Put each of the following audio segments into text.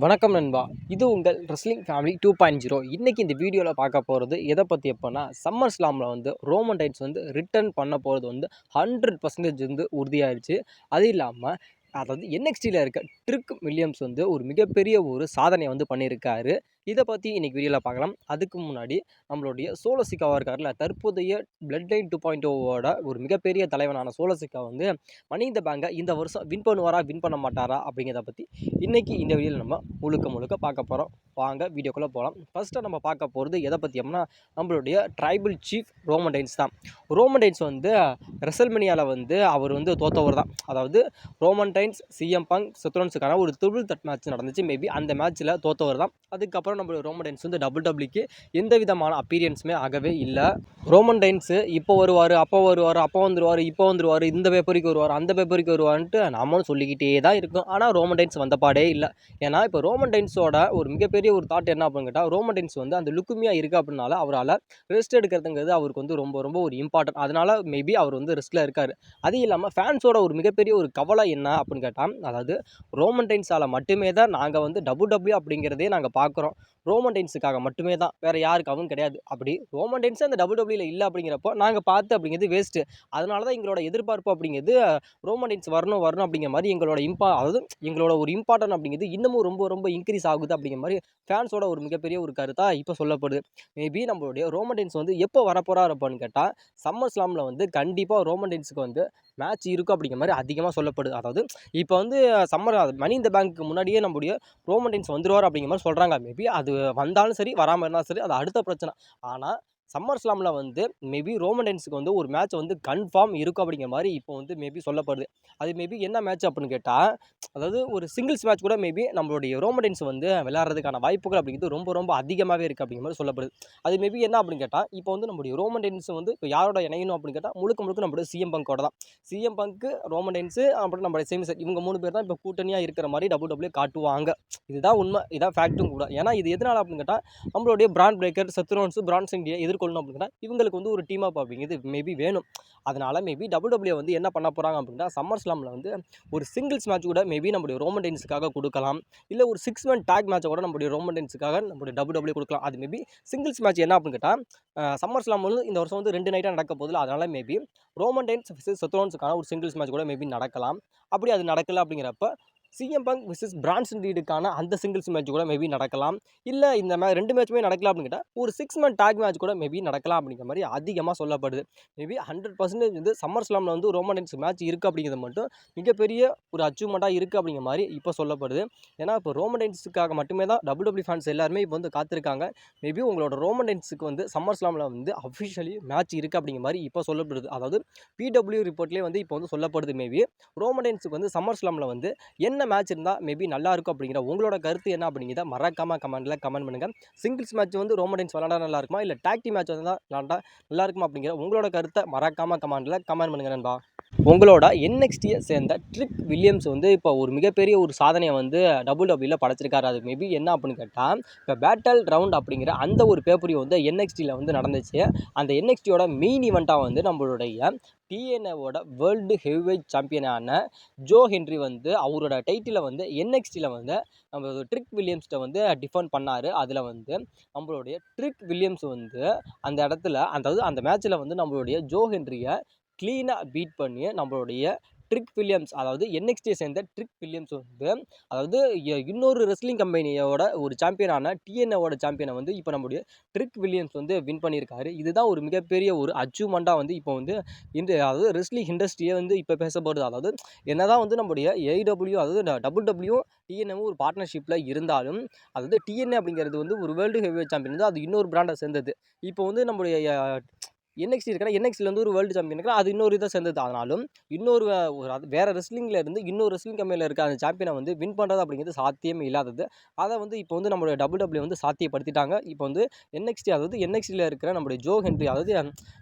வணக்கம் நண்பா. இது உங்கள் ரெஸ்லிங் ஃபேமிலி 2.0. இன்னைக்கு இந்த வீடியோவில் பார்க்க போகிறது எதை பற்றி எப்போனா சம்மர் ஸ்லாமில் வந்து ரோமன் ரைன்ஸ் வந்து ரிட்டர்ன் பண்ண போகிறது வந்து 100% வந்து உறுதியாயிடுச்சு. அது இல்லாமல் அதாவது NXTல இருக்க ட்ரிக் வில்லியம்ஸ் வந்து ஒரு மிகப்பெரிய ஒரு சாதனை வந்து பண்ணியிருக்காரு. இதை பற்றி இன்னைக்கு வீடியோவில் பார்க்கலாம். அதுக்கு முன்னாடி நம்மளுடைய சோலோ சிக்காவாக இருக்கார்ல, தற்போதைய பிளட் லைன் 2.0வோட ஒரு மிகப்பெரிய தலைவனான சோலோ சிக்கா வந்து மணி இந்த பேங்கை இந்த வருஷம் வின் பண்ணுவாரா வின் பண்ண மாட்டாரா அப்படிங்கிறத பற்றி இன்றைக்கி இந்த வீடியோவில் நம்ம முழுக்க பார்க்க போகிறோம். வாங்க வீடியோக்குள்ளே போகலாம். ஃபஸ்ட்டு நம்ம பார்க்க போகிறது எதை பற்றி அப்படின்னா நம்மளுடைய ட்ரைபல் சீஃப் ரோமன் ரைன்ஸ் தான். ரோமன் ரைன்ஸ் வந்து ரெசல்மேனியாவில் வந்து அவர் வந்து தோத்தவர் தான். அதாவது ரோமன் ரைன்ஸ் சிஎம் பங்க் செத்ரோன்ஸுக்கான ஒரு ட்ரிபிள் தட் மேட்ச் நடந்துச்சு. மேபி அந்த மேட்ச்சில் தோத்தவர் தான். அதுக்கப்புறம் நம்ம ரோமன் ரைன்ஸ் வந்து டபிள்யூக்கு எந்த விதமான அப்பீரியன்ஸுமே ஆகவே இல்லை. ரோமன் ரைன்ஸு இப்போ வருவார், அப்போ வருவார், அப்போ வந்துடுவார், இப்போ வந்துடுவார், இந்த பேப்பருக்கு வருவார், அந்த பேப்பருக்கு வருவார்ன்ட்டு நாமளும் சொல்லிக்கிட்டே தான் இருக்கும். ஆனால் ரோமன் ரைன்ஸ் வந்தபாடே இல்லை. ஏன்னா இப்போ ரோமன் ரைன்ஸோட ஒரு மிகப்பெரிய ஒரு தாட் என்ன அப்படின்னு கேட்டால், ரோமன் ரைன்ஸ் வந்து அந்த லுக்குமியாக இருக்குது அப்படின்னால அவரால் ரெஸ்ட் எடுக்கிறதுங்கிறது அவருக்கு வந்து ரொம்ப ஒரு இம்பார்ட்டன்ட். அதனால் மேபி அவர் வந்து ரெஸ்ட்டில் இருக்கார். அது இல்லாமல் ஃபேன்ஸோட ஒரு மிகப்பெரிய ஒரு கவலை என்ன அப்படின்னு கேட்டால், அதாவது ரோமன் ரைன்ஸால் மட்டுமே தான் நாங்கள் வந்து டபிள்யூ அப்படிங்கிறதே நாங்கள் பார்க்குறோம். ரோமன் ரைன்ஸுக்காக மட்டுமே தான், வேறு யாருக்காகவும் கிடையாது. அப்படி ரோமன் ரைன்ஸ் அந்த டபிள்யூல இல்லை அப்படிங்கிறப்போ நாங்கள் பார்த்து அப்படிங்கிறது வேஸ்ட்டு. அதனால தான் எங்களோட எதிர்பார்ப்பு அப்படிங்கிறது ரோமன் ரைன்ஸ் வரணும் அப்படிங்கிற மாதிரி எங்களோட அதாவது எங்களோட ஒரு இம்பார்ட்டன்ட் அப்படிங்கிறது இன்னமும் ரொம்ப இன்க்ரீஸ் ஆகுது அப்படிங்கிற மாதிரி ஃபேன்ஸோட ஒரு மிகப்பெரிய ஒரு கருத்தாக இப்போ சொல்லப்படுது. மேபி நம்மளுடைய ரோமன் ரைன்ஸ் வந்து எப்போ வரப்போகிறார் அப்படின்னு கேட்டால், சம்மர் ஸ்லாமில் வந்து கண்டிப்பாக ரோமன் ரைன்ஸுக்கு வந்து மேட்ச் இருக்கும் அப்படிங்கிற மாதிரி அதிகமாக சொல்லப்படுது. அதாவது இப்போ வந்து சம்மர் மணி இந்த பேங்க்கு முன்னாடியே நம்மளுடைய ரோமன் ரைன்ஸ் வந்துடுவார் அப்படிங்கிற மாதிரி சொல்கிறாங்க. மேபி அது வந்தாலும் சரி, வராமல் இருந்தாலும் சரி, அது அடுத்த பிரச்சனை. ஆனால் சம்மர் ஸ்லாமில் வந்து மேபி ரோமன் ரைன்ஸுக்கு வந்து ஒரு மேட்ச் வந்து கன்ஃபார்ம் இருக்கும் அப்படிங்கிற மாதிரி இப்போ வந்து மேபி சொல்லப்படுது. அது மேபி என்ன மேட்ச் அப்படின்னு கேட்டால், அதாவது ஒரு சிங்கிள்ஸ் மேட்ச் கூட மேபி நம்மளுடைய ரோமன் ரைன்ஸ் வந்து விளையாடுறதுக்கான வாய்ப்புகள் அப்படிங்கிறது ரொம்ப அதிகமாகவே இருக்குது அப்படிங்கிற மாதிரி சொல்லப்படுது. அது மேபி என்ன அப்படின்னு கேட்டால், இப்போ வந்து நம்மளுடைய ரோமன் ரைன்ஸ் வந்து இப்போ யாரோட இணையணும் அப்படின்னு கேட்டால் முழுக்க நம்மளுடைய சிஎம் பங்கோட தான். சிஎம் பங்க்கு, ரோமன் ரைன்ஸு, அப்புறம் நம்மளுடைய சேமி இவங்க 3 பேர் தான் இப்போ கூட்டணியாக இருக்கிற மாதிரி டபிள்யூ காட்டுவாங்க. இதுதான் உண்மை, இதான் ஃபேக்ட்டும் கூட. ஏன்னா இது எதனால் அப்படின்னு கேட்டால், நம்மளுடைய பிராண்ட் பிரேக்கர் செத்ரோன்ஸு பிரான்ஸ் இண்டியா எதிர்கொள்ளணும் அப்படின்னு கேட்டால் இவங்களுக்கு வந்து ஒரு டீம் அப் அப்படிங்கிறது மேபி வேணும். அதனால் மேபி டபிள்யூ வந்து என்ன பண்ண போகிறாங்க அப்படின்னா, சம்மர் ஸ்லாமில் வந்து ஒரு சிங்கிள்ஸ் மேட்ச் கூட மேபி நம்மளுடைய ரோமன் ரைன்ஸுக்காக கொடுக்கலாம். இல்லை ஒரு 6 மேன் டாக் மேட்சை கூட நம்மளுடைய ரோமன் ரைன்ஸுக்காக நம்மளுடைய டபிள்யூ கொடுக்கலாம். அது மேபி சிங்கிள்ஸ் மேட்ச் என்ன அப்படின்னு கேட்டால், சம்மர் ஸ்லாம் வந்து இந்த வருஷம் வந்து 2 நைட்டாக நடக்க போதில்லை. அதனால் மேபி ரோமன் ரைன்ஸ் விசஸ் செத்ரோன்ஸுக்கான ஒரு சிங்கிள்ஸ் மேட்ச் கூட மேபி நடக்கலாம். அப்படி அது நடக்கலை அப்படிங்கிறப்ப சிஎம் பங்க் விசஸ் பிரான்சன் ரீடுக்கான அந்த சிங்கிள்ஸ் மேட்ச் கூட மேபி நடக்கலாம். இல்லை இந்த 2 மேட்சுமே நடக்கலாம் அப்படின்னு கேட்டால் ஒரு 6 மேன் டாக் மேட்ச் கூட மேபி நடக்கலாம் அப்படிங்கிற மாதிரி அதிகமாக சொல்லப்படுது. மேபி 100% வந்து சம்மர் ஸ்லாமில் வந்து ரோமன் ரைன்ஸ் மேட்ச் இருக்குது அப்படிங்கிறது மட்டும் மிகப்பெரிய ஒரு அச்சீவ்மெண்ட்டாக இருக்குது அப்படிங்கிற மாதிரி இப்போ சொல்லப்படுது. ஏன்னா இப்போ ரோமன் ரைன்ஸுக்காக மட்டுமே தான் டபிள்யூ ஃபேன்ஸ் எல்லாருமே இப்போ வந்து காத்திருக்காங்க. மேபி உங்களோட ரோமன் ரைன்ஸுக்கு வந்து சம்மர் ஸ்லாமில் வந்து அஃபிஷியலி மேட்ச் இருக்குது அப்படிங்கிற மாதிரி இப்போ சொல்லப்படுது. அதாவது PW ரிப்போர்ட்லேயே வந்து இப்போ வந்து சொல்லப்படுது. மேபி ரோமன் ரைன்ஸுக்கு வந்து சம்மர் ஸ்லாமில் வந்து என்ன மேட்ச் இருந்தால் மேபி நல்லா இருக்கும் அப்படிங்கிற உங்களோட கருத்து என்ன அப்படிங்கிறத மறக்காம கமெண்ட்டில் கமெண்ட் பண்ணுங்கள். சிங்கிள்ஸ் மேட்ச் வந்து ரோமன் ரைன்ஸ் விளாண்டா நல்லா இருக்குமா, இல்லை டாக் டீம் மேட்ச் வந்து விளாண்டா நல்லா இருக்குமா அப்படிங்கிற உங்களோட கருத்தை மறக்காம கமெண்ட்டில் கமெண்ட் பண்ணுங்க நண்பா. உங்களோட NXTயை சேர்ந்த ட்ரிக் வில்லியம்ஸ் வந்து இப்போ ஒரு மிகப்பெரிய ஒரு சாதனையை வந்து டபிள்யூல படைச்சிருக்காரு. அது மேபி என்ன அப்படின்னு கேட்டால், இப்போ பேட்டல் ரவுண்ட் அப்படிங்கிற அந்த ஒரு பேப்பரியும் வந்து NXTயில் வந்து நடந்துச்சு. அந்த NXTயோட மெயின் ஈவெண்ட்டாக வந்து நம்மளுடைய TNAவோட வேர்ல்டு ஹெவிவெயிட் சாம்பியனான ஜோ ஹென்றி வந்து அவரோட டைட்டிலை வந்து NXTயில் வந்து நம்ம ட்ரிக் வில்லியம்ஸ்கிட்ட வந்து டிஃபெண்ட் பண்ணார். அதில் வந்து நம்மளுடைய ட்ரிக் வில்லியம்ஸ் வந்து அந்த இடத்துல அதாவது அந்த மேட்ச்சில் வந்து நம்மளுடைய ஜோ ஹென்ரியை க்ளீனாக பீட் பண்ணி நம்மளுடைய ட்ரிக் வில்லியம்ஸ், அதாவது NXTயை சேர்ந்த ட்ரிக் வில்லியம்ஸ் வந்து அதாவது இன்னொரு ரெஸ்லிங் கம்பெனியோட ஒரு சாம்பியனான TNAவோட சாம்பியனை வந்து இப்போ நம்மளுடைய ட்ரிக் வில்லியம்ஸ் வந்து வின் பண்ணியிருக்காரு. இதுதான் ஒரு மிகப்பெரிய ஒரு அச்சீவ்மெண்ட்டாக வந்து இப்போ வந்து அதாவது ரெஸ்லிங் இண்டஸ்ட்ரியை வந்து இப்போ பேசப்படுது. அதாவது என்னதான் வந்து நம்மளுடைய AEW அதாவது டபிள்யூ TNAவும் ஒரு பார்ட்னர்ஷிப்பில் இருந்தாலும், அதாவது TNA அப்படிங்கிறது வந்து ஒரு வேர்ல்டு ஹெவிவெயிட் சாம்பியன் வந்து அது இன்னொரு பிராண்டை சேர்ந்தது. இப்போ வந்து நம்மளுடைய NXT இருக்கிற NXTயில் வந்து ஒரு வேர்ல்டு சாம்பியன் இருக்கிற அது இன்னொரு இதை சேர்ந்தது. ஆனாலும் இன்னொரு அது வேறு ரெஸ்லிங்கில் இருந்து இன்னொரு ரெஸ்லிங் கம்பெனியில் இருக்க அந்த சாம்பியனை வந்து வின் பண்ணுறது அப்படிங்கிறது சாத்தியமே இல்லாதது. அதை வந்து இப்போ வந்து நம்மளுடைய டபிள்யூ வந்து சாத்தியப்படுத்திட்டாங்க. இப்போ வந்து NXT அதாவது NXTயில் இருக்கிற நம்மளுடைய ஜோ ஹென்றி அதாவது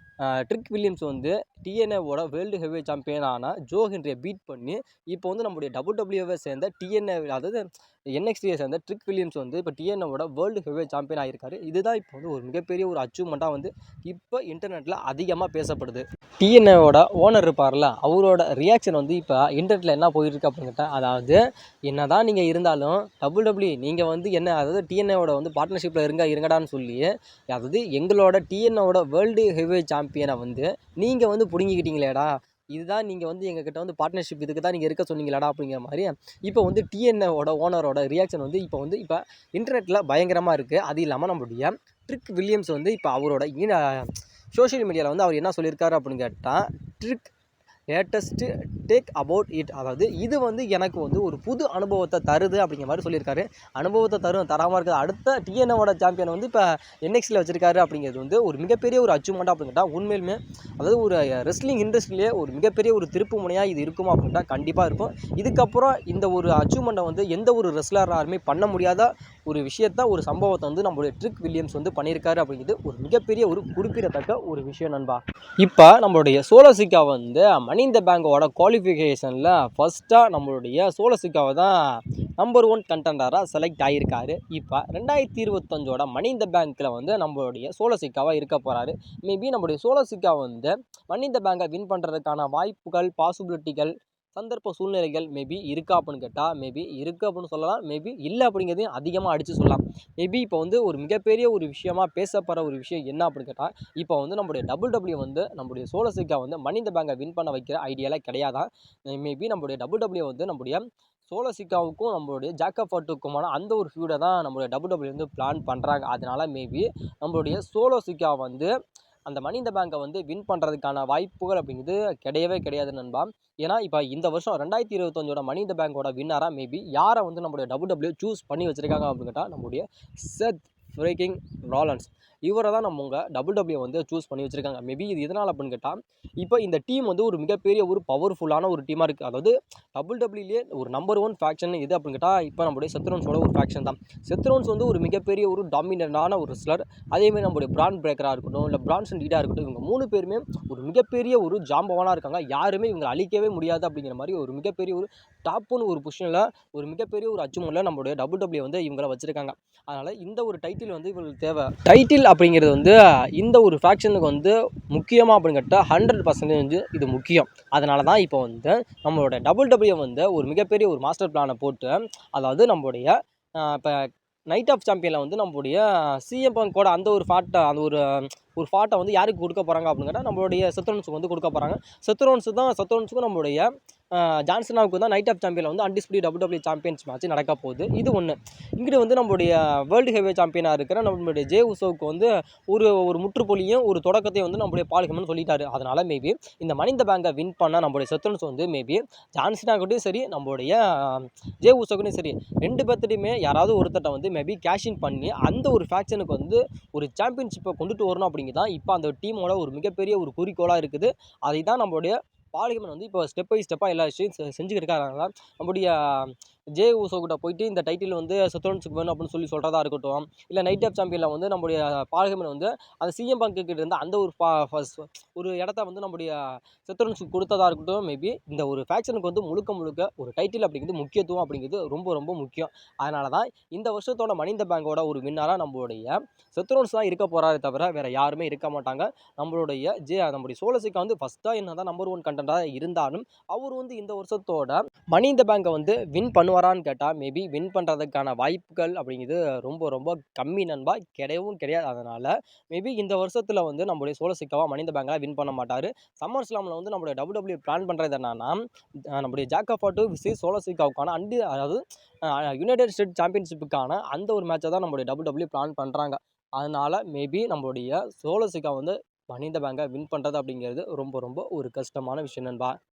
ட்ரிக் வில்லியம்ஸ் வந்து TNAவோட வேர்ல்டு ஹெவிவெயிட் சாம்பியனான ஜோ ஹென்ரியை பீட் பண்ணி இப்போ வந்து நம்மளுடைய டபிள்யூவை சேர்ந்த TNA அதாவது NXTயை சேர்ந்த ட்ரிக் வில்லியம்ஸ் வந்து இப்போ TNAவோட வேர்ல்டு ஹெவிவெயிட் சாம்பியன் ஆகியிருக்காரு. இதுதான் இப்போ வந்து ஒரு மிகப்பெரிய ஒரு அச்சீவ்மெண்ட்டாக வந்து இப்போ இன்டர்நெட்டில் அதிகமாக பேசப்படுது. TNAவோட ஓனர் இருப்பார்ல, அவரோட ரியாக்ஷன் வந்து இப்போ இன்டர்நெட்டில் என்ன போயிருக்கு அப்படின்னு கேட்டால், அதாவது என்னதான் நீங்கள் இருந்தாலும் WWE நீங்கள் வந்து என்ன, அதாவது TNAவோட வந்து பார்ட்னர்ஷிப்பில் இருங்கடான்னு சொல்லி, அதாவது எங்களோட TNAவோட வேர்ல்டு ஹெவிவெயிட் சாம்பியனை வந்து நீங்கள் வந்து பிடுங்கிக்கிட்டீங்களேடா, இதுதான் நீங்கள் வந்து எங்ககிட்ட வந்து பார்ட்னர்ஷிப் இதுக்கு தான் நீங்கள் இருக்க சொன்னீங்களாடா அப்படிங்கிற மாதிரி இப்போ வந்து TNAவோட ஓனரோட ரியாக்ஷன் வந்து இப்போ இன்டர்நெட்டில் பயங்கரமாக இருக்குது. அது இல்லாமல் நம்மளுடைய ட்ரிக் வில்லியம்ஸ் வந்து இப்போ அவரோட சோஷியல் மீடியாவில் வந்து அவர் என்ன சொல்லியிருக்காரு அப்படின்னு கேட்டால், trick latest take about it, அதாவது இது வந்து எனக்கு வந்து ஒரு புது அனுபவத்தை தருது அப்படிங்கிற மாதிரி சொல்லியிருக்காரு. அனுபவத்தை தராமல் இருக்கிறது அடுத்த TNAவோட சாம்பியனை வந்து இப்போ NXTயில் வச்சுருக்காரு அப்படிங்கிறது வந்து ஒரு மிகப்பெரிய ஒரு அச்சீவ்மெண்ட் அப்படின்னு கேட்டால் உண்மையிலுமே, அதாவது ஒரு ரெஸ்லிங் இண்டஸ்ட்ரியிலே ஒரு மிகப்பெரிய ஒரு திருப்பு முனையாக இது இருக்குமா அப்படின்ட்டா கண்டிப்பாக இருக்கும். இதுக்கப்புறம் இந்த ஒரு அச்சீவ்மெண்ட்டை வந்து எந்த ஒரு ரெஸ்லராருமே பண்ண முடியாத ஒரு விஷயத்த, ஒரு சம்பவத்தை வந்து நம்மளுடைய ட்ரிக் வில்லியம்ஸ் வந்து பண்ணியிருக்காரு அப்படிங்கிறது ஒரு மிகப்பெரிய ஒரு குறிப்பிடத்தக்க ஒரு விஷயம் நண்பா. இப்போ நம்மளுடைய சோலோ சிக்கா வந்து மணி இன் த பேங்கோட குவாலிஃபிகேஷனில் ஃபஸ்ட்டாக நம்மளுடைய சோலோ சிக்காவை தான் நம்பர் 1 கண்டெண்டராக செலக்ட் ஆகியிருக்காரு. இப்போ 2025ஓட மணி இன் த பேங்க்கில் வந்து நம்மளுடைய சோலோ சிக்காவாக இருக்க போகிறாரு. மேபி நம்மளுடைய சோலோ சிக்கா வந்து மணி இன் த பேங்கை வின் பண்ணுறதுக்கான வாய்ப்புகள், பாசிபிலிட்டிகள், சந்தர்ப்ப சூழ்நிலைகள் மேபி இருக்கா அப்படின்னு கேட்டால் மேபி இருக்குது அப்படின்னு சொல்லலாம், மேபி இல்லை அப்படிங்கிறதையும் அதிகமாக அடித்து சொல்லலாம். மேபி இப்போ வந்து ஒரு மிகப்பெரிய ஒரு விஷயமா பேசப்படுற ஒரு விஷயம் என்ன அப்படின்னு கேட்டால், இப்போ வந்து நம்மளுடைய WWE வந்து நம்மளுடைய சோலோ சிக்கா வந்து மணி இன் த பேங்கை வின் பண்ண வைக்கிற ஐடியாவில் கிடையாதான். மேபி நம்மளுடைய WWE வந்து நம்மளுடைய சோலோ சிக்காவுக்கும் நம்மளுடைய ஜாக்கப் ஃபாட்டுக்குமான அந்த ஒரு ஃபியூடை தான் நம்மளுடைய WWE வந்து பிளான் பண்ணுறாங்க. அதனால் மேபி நம்மளுடைய சோலோ சிக்கா வந்து அந்த மணி இன் த பேங்கை வந்து வின் பண்ணுறதுக்கான வாய்ப்புகள் அப்படிங்கிறது கிடையவே கிடையாது நண்பா. ஏன்னா இப்போ இந்த வருஷம் 2025ஓட மணி இன் த பேங்கோட வின்னராக மேபி யாரை வந்து நம்மளுடைய WWE சூஸ் பண்ணி வச்சுருக்காங்க அப்படின்னு கேட்டால் நம்மளுடைய செத் ஃப்ரீக்கிங் ராலன்ஸ், இவரை தான் நம்ம WWE வந்து சூஸ் பண்ணி வச்சுருக்காங்க. மேபி இது எதனால் அப்படின்னு கேட்டால், இப்போ இந்த டீம் வந்து ஒரு மிகப்பெரிய ஒரு பவர்ஃபுல்லான ஒரு டீமாக இருக்குது. அதாவது WWEலேயே ஒரு நம்பர் 1 ஃபேக்ஷன் எது அப்படின்னு கேட்டால் இப்போ நம்மளுடைய செத்ரோன்ஸோட ஒரு ஃபேக்ஷன் தான். செத்ரோன்ஸ் வந்து ஒரு மிகப்பெரிய ஒரு டாமினண்டான ஒரு ரெஸ்லர். அதேமாதிரி நம்மளுடைய பிரான் பிரேக்கராக இருக்கட்டும், இல்லை பிரான்சன் டீடாக இருக்கட்டும், இவங்க 3 பேருமே ஒரு மிகப்பெரிய ஒரு ஜாம்பவானாக இருக்காங்க. யாருமே இவங்க அழிக்கவே முடியாது அப்படிங்கிற மாதிரி ஒரு மிகப்பெரிய ஒரு டாப்னு ஒரு பொசிஷனில் ஒரு மிகப்பெரிய ஒரு அச்சீவ்மெண்ட்டில் நம்மளுடைய WWE வந்து இவங்களை வச்சுருக்காங்க. அதனால் இந்த ஒரு டைட்டில் வந்து இவங்களுக்கு தேவை. டைட்டில் அப்படிங்கிறது வந்து இந்த ஒரு ஃபேக்ஷனுக்கு வந்து முக்கியமாக அப்படின்னு கேட்டால் 100% இது முக்கியம். அதனால தான் இப்போ வந்து நம்மளோட WWE வந்து ஒரு மிகப்பெரிய ஒரு மாஸ்டர் பிளானை போட்டு, அதாவது நம்மளுடைய இப்போ நைட் ஆஃப் சாம்பியனில் வந்து நம்மளுடைய CM Punk கூட அந்த ஒரு ஃபாட்டை வந்து யாருக்கு கொடுக்க போகிறாங்க அப்படின்னு கேட்டால் நம்மளுடைய செத்ரோன்ஸுக்கு வந்து கொடுக்க போகிறாங்க. செத்ரோன்ஸுக்கும் நம்மளுடைய ஜான்சனாவுக்கு தான் நைட் ஆஃப் சாம்பியனில் வந்து அன்டிஸ்பியூட்டட் WWE சாம்பியன்ஸ் மேட்ச் நடக்க போகுது. இது ஒன்று. இங்கிட்டு வந்து நம்மளுடைய வேர்ல்டு ஹெவிவெயிட் சாம்பியனாக இருக்கிற நம்மளுடைய ஜே உசோவுக்கு வந்து ஒரு முற்றுப்புள்ளியும் ஒரு தொடக்கத்தையும் வந்து நம்மளுடைய பால் ஹெமன் சொல்லிட்டாரு. அதனால் மேபி இந்த மணி இன் த பேங்கை வின் பண்ண நம்மளுடைய செத்ரோன்ஸ் வந்து மேபி ஜான்சனாகட்டும் சரி, நம்மளுடைய ஜே உசோக்குட்டும் சரி, 2 பேர்த்திட்டையுமே யாராவது ஒருத்தட்ட வந்து மேபி கேஷின் பண்ணி அந்த ஒரு ஃபேக்ஷனுக்கு வந்து ஒரு சாம்பியன்ஷிப்பை கொண்டுட்டு வரணும் அப்படிங்கிறது தான் இப்போ அந்த டீமோட ஒரு மிகப்பெரிய ஒரு குறிக்கோளாக இருக்குது. அதை தான் நம்மளுடைய பால் ஹெமன் வந்து இப்போ ஸ்டெப் பை ஸ்டெப்பாக எல்லா விஷயம் செஞ்சுக்கிட்டு இருக்காங்க. நம்முடைய ஜே ஊசோக்கிட்ட போயிட்டு இந்த டைட்டில் வந்து செத்ரோன்ஸுக்கு வேணும் அப்படின்னு சொல்கிறதா இருக்கட்டும், இல்லை நைட் ஆஃப் சாம்பியனில் வந்து நம்முடைய பால் ஹெமன் வந்து அந்த CM Punk கிட்ட இருந்த அந்த ஒரு இடத்த வந்து நம்முடைய செத்ரோன்ஸுக்கு கொடுத்ததா இருக்கட்டும். மேபி இந்த ஒரு ஃபேக்ஷனுக்கு வந்து முழுக்க ஒரு டைட்டில் அப்படிங்கிறது முக்கியத்துவம் அப்படிங்கிறது ரொம்ப ரொம்ப முக்கியம். அதனால தான் இந்த வருஷத்தோட மணி இன் த பேங்கோட ஒரு வின்னராக நம்மளுடைய செத்ரோன்ஸ் தான் இருக்க போகிறாரே தவிர வேறு யாருமே இருக்க மாட்டாங்க. நம்முடைய சோலோ சிக்கா வந்து ஃபஸ்ட்டாக என்ன தான் நம்பர் 1 கண்டெண்டராக இருந்தாலும் அவர் வந்து இந்த வருஷத்தோட மணி இன் த பேங்கை வந்து வின் பண்ணுவாரான்னு கேட்டால் மேபி வின் பண்ணுறதுக்கான வாய்ப்புகள் அப்படிங்கிறது ரொம்ப ரொம்ப கம்மி நண்பா, கிடையவும் கிடையாது. அதனால் மேபி இந்த வருஷத்தில் வந்து நம்மளுடைய சோலோ சிக்காவாக மணி இன் த பேங்கெலாம் வின் பண்ண மாட்டார். சம்மர் ஸ்லாமில் வந்து நம்மளுடைய WWE பிளான் பண்ணுறது என்னன்னா, நம்முடைய ஜாக்கப் ஃபாட்டு விசஸ் சோலோ சிக்காவுக்கான அதாவது யுனைடெட் ஸ்டேட் சாம்பியன்ஷிப்புக்கான அந்த ஒரு மேட்சை தான் நம்மளுடைய WWE பிளான் பண்ணுறாங்க. அதனால் மேபி நம்மளுடைய சோலோ சிக்கா வந்து மணி இன் த பேங்கை வின் பண்ணுறது அப்படிங்கிறது ரொம்ப ரொம்ப ஒரு கஷ்டமான விஷயம் நண்பா.